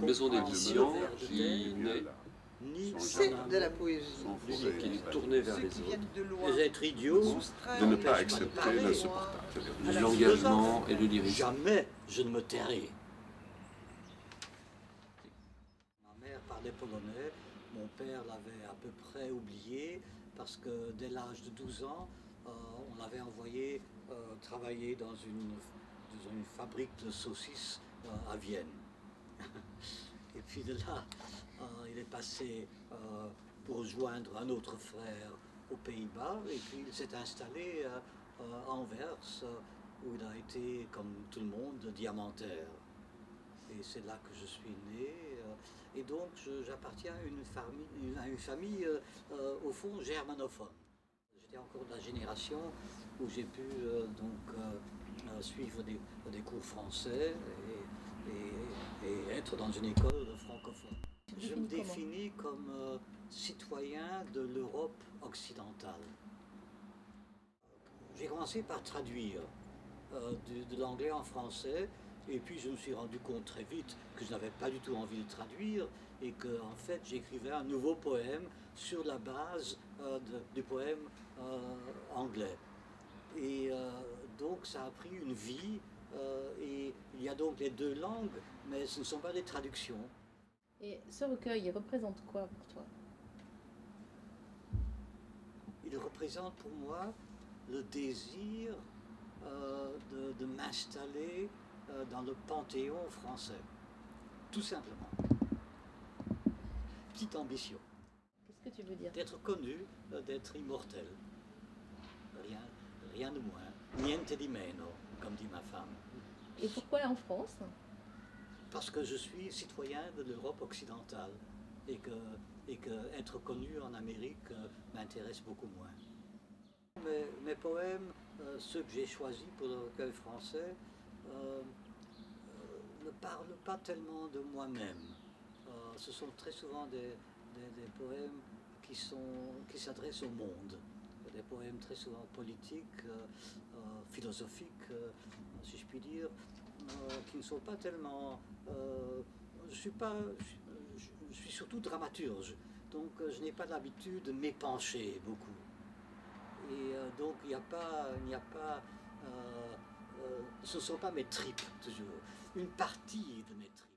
maison d'édition qui naît, C'est de la poésie. qui est tournée vers les autres. Les êtres idiots, de ne pas accepter l'insupportable. L'engagement et le lyrisme. jamais je ne me tairai. Ma mère parlait polonais, mon père l'avait à peu près oublié parce que dès l'âge de 12 ans, on l'avait envoyé travailler dans une fabrique de saucisses à Vienne. Et puis de là, il est passé pour rejoindre un autre frère aux Pays-Bas et puis il s'est installé à Anvers où il a été, comme tout le monde, diamantaire. Et c'est là que je suis né. Et donc j'appartiens à une famille au fond germanophone. J'étais encore de la génération où j'ai pu suivre des cours français et être dans une école francophone. Je me définis comme citoyen de l'Europe occidentale. J'ai commencé par traduire de l'anglais en français et puis je me suis rendu compte très vite que je n'avais pas du tout envie de traduire et que en fait j'écrivais un nouveau poème sur la base du poème anglais. Et donc ça a pris une vie et il y a donc les deux langues, mais ce ne sont pas des traductions. Et ce recueil, il représente quoi pour toi? Il représente pour moi le désir de m'installer dans le panthéon français, tout simplement. Petite ambition. Qu'est-ce que tu veux dire? D'être connu, d'être immortel. Rien de moins. Niente di meno, comme dit ma femme. Et pourquoi en France? Parce que je suis citoyen de l'Europe occidentale et que être connu en Amérique m'intéresse beaucoup moins. Mes poèmes, ceux que j'ai choisis pour le recueil français, ne parlent pas tellement de moi-même. Ce sont très souvent des poèmes qui s'adressent au monde. Des poèmes très souvent politiques, philosophiques, si je puis dire, qui ne sont pas tellement... je suis surtout dramaturge, donc je n'ai pas l'habitude de m'épancher beaucoup. Et donc il n'y a pas... ce ne sont pas mes tripes, toujours. Une partie de mes tripes.